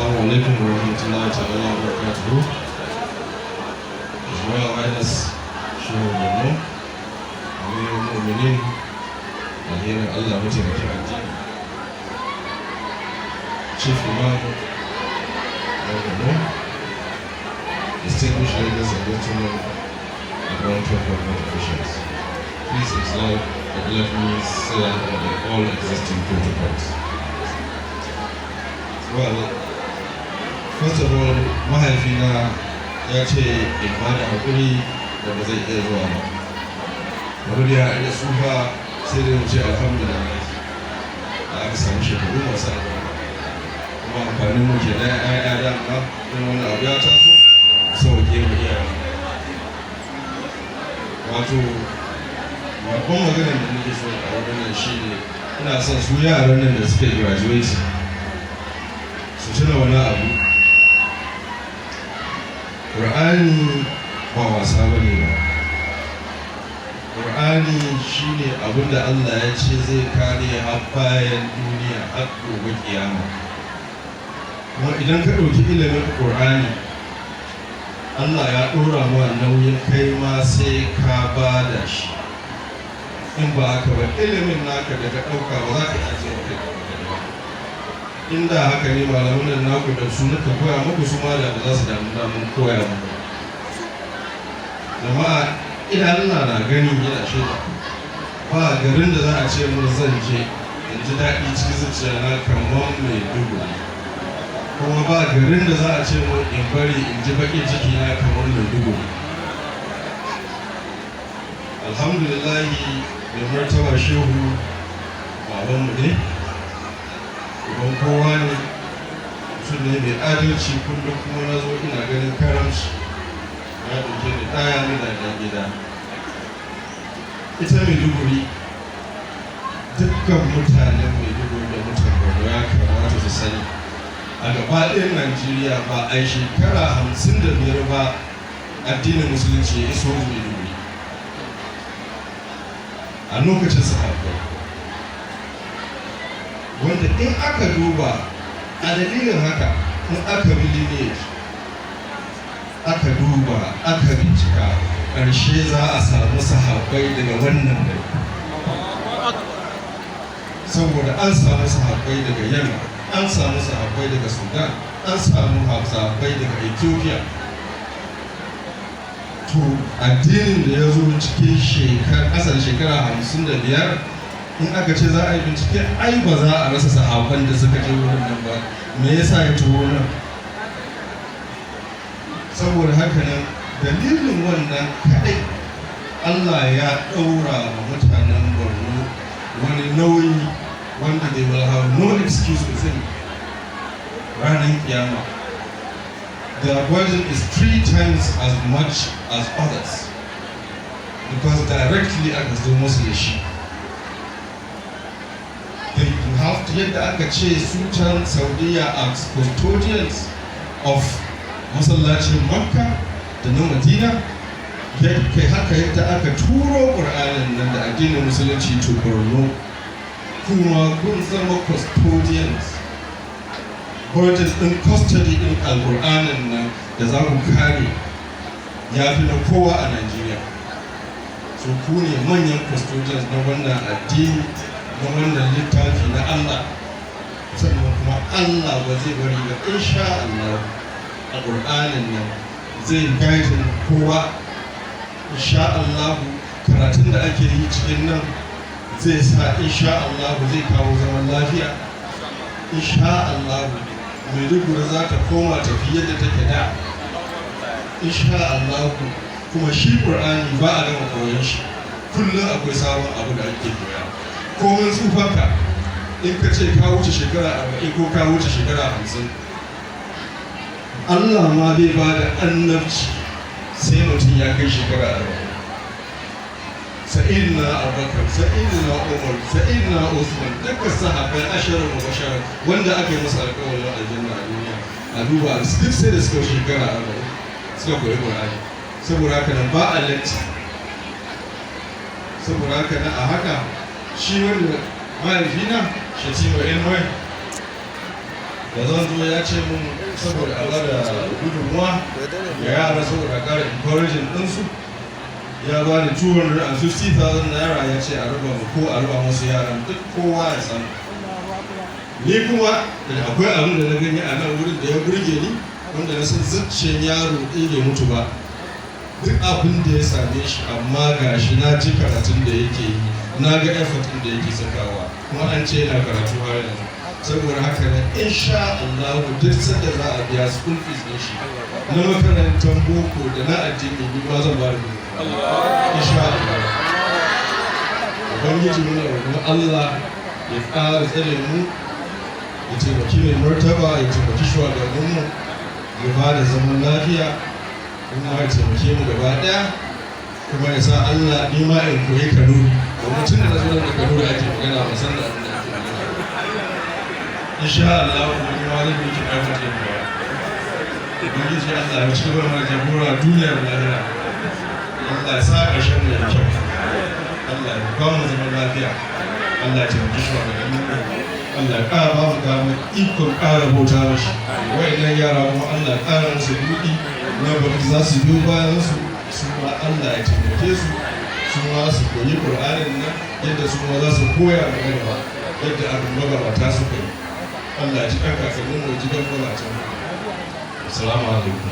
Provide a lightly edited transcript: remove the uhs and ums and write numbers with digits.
Assalamu alaikum wa rahmatullahi ta'ala wa barakatuhu. His Royal Highness Shehu Borno, Amirul Mu'minin, Alherin Allah mataimakin addini, Chief Imam of Borno, distinguished ladies and gentlemen, and all-top government officials. Please observe and let me say all existing protocols. Well, first of all, mahaifina ya ce in ba da haƙuri da ba zai iya zuwa ba. Wani ya iya tsufa sai dai mu ce alhamdulillah da aka samu shekaru masu albarka. Kuma amfanin mu ke na ƴaƴa da ma in wani abu ya taso sauke mu iya. Wato, babban maganar da nake so a wannan shi ne ina son su yaran nan da suke graduate su tuna wani abu. Ƙur'ani ba wasa ba ne ba. Ƙur'ani shi ne abin da Allah ya ce zai kare har bayan duniya har gobe kiyama. Kuma idan ka ɗauki ilimin Ƙur'ani, Allah ya ɗora ma nauyin kai ma sai ka ba da shi. In ba haka ba ilimin naka da ka ɗauka ba za ka iya zuwa kai. Inda haka ne malaman nan naku da su naka koya muku su ma da ba za su damu koya muku. Jama'a idan Allah na gani yana shaida ba garin da za a ce mun zan je in ji daɗi cikin zuciya na kamar mai dubu, kuma ba garin da za a ce mun in bari in ji baƙin ciki na kamar mai dubu. Alhamdulillahi mai martaba shehu babanmu ne, uban kowa ne, mutum ne mai adalci, kullum kuma na zo ina ganin karamci ya ɗauke ni ɗaya ni da ɗan gida. Ita Maiduguri, dukkan mutanen Maiduguri da mutan Borno ya kamata su sani a gaba ɗayan Najeriya ba a shekara 55 ba addinin musulunci ya iso Maiduguri a lokacin sahabbai, wanda in aka duba a dalilin haka in aka bi lineage aka duba aka bincika ƙarshe za a samu sahabbai daga wannan gari, saboda an samu sahabbai daga Yemen, an samu sahabbai daga Sudan, an samu sahabbai daga Ethiopia. To addinin da ya zo cikin ƙasar shekara 55 in aka ce za a yi bincike ai ba za a rasa sahabban da suka je wurin nan ba. Me yasa ya taho nan? Saboda haka nan dalilin wannan kaɗai Allah ya ɗaura wa mutanen Borno wani nauyi wanda they will have no excuse with him ranar kiyama. Their burden is 3 times as much as others because directly aka zo musu da shi. They have to yadda aka ce su can Saudiya as custodians of masallacin Makka da na Madina, kai haka yadda aka turo Ƙur'anin nan da addinin musulunci to Borno, kuma kun zama custodians, burden ɗin custody ɗin Al-Ƙur'anin nan da za ku kare ya fi na kowa a Najeriya. So ku ne manyan custodians na wannan addini, na wannan littafi na Allah, sannan kuma Allah ba zai bari ba insha Allah a Ƙur'anin nan zai gaidin kowa. Insha Allah karatun da ake yi cikin nan zai sa insha Allah zai kawo zaman lafiya. Insha Allah Maiduguri za ta koma tafi yadda take da. Insha Allah kuma shi Ƙur'ani ba a gama koyon shi, kullum akwai sabon abu da ake koya. Komai tsufanka in ka ce ka wuce shekara 40 ko ka wuce shekara 50, Allah ma bai ba da annabci sai mutum ya kai shekara 40. Sa'idina Abubakar, Sa'idina Umar, Sa'idina Usman, duka sahabbai 10 mubashara wanda aka yi masa alƙawarin aljanna a duniya, a duba duk sai da suka shekara 40 suka koyi Qur'ani. Saboda haka nan ba a latti. Saboda haka nan a haka shi wanda mahaifina Shatima Ilmai da zan zo ya ce mun saboda a bada gudunmuwa ga yara saboda a ƙara encouraging ɗinsu ya ba ni 250,000 naira ya ce a raba mu ko a raba musu yaran duk kowa ya samu. Ni kuma da akwai abin da na gani a nan wurin da ya burge ni wanda na san zuciyar yaro ɗin bai mutu ba duk abin da ya same shi amma ga shi na ji karatun da yake yi na ga effort ɗin da yake sakawa kuma an ce yana karatu har yanzu saboda haka ne insha Allah duk sanda za a biya school fees ɗin shi na makarantar boko da na addini ni ma zan ba da insha Allah ubangiji muna roƙon Allah ya ƙara tsare mu ya taimaki mai martaba ya taimaki shugabanninmu ya ba da zaman lafiya kuma ya taimake mu gaba ɗaya kuma ya sa Allah ni ma in koyi kanuri domin tun da na zo da kanuri ake magana ba san da abin da ake magana insha Allah kuma ni ma zan yi ki ɗaukar da yawa ubangiji Allah ya ci gaba da jagora duniyar lahira Allah ya sa ƙarshen mu ya kyau Allah ya ba mu zaman lafiya Allah ya taimaki shugabanninmu Allah ya ƙara ba mu damar ikon ƙara bauta mashi wa'annan yara kuma Allah ya ƙara musu buɗi na bari za su biyo bayan su ma Allah ya taimake su su ma su koyi Qur'anin nan yadda su ma za su koya da gaba yadda abin magabata su kai Allah ya ji ɗan kakannin mu ji ɗan magabatan. Assalamu alaikum.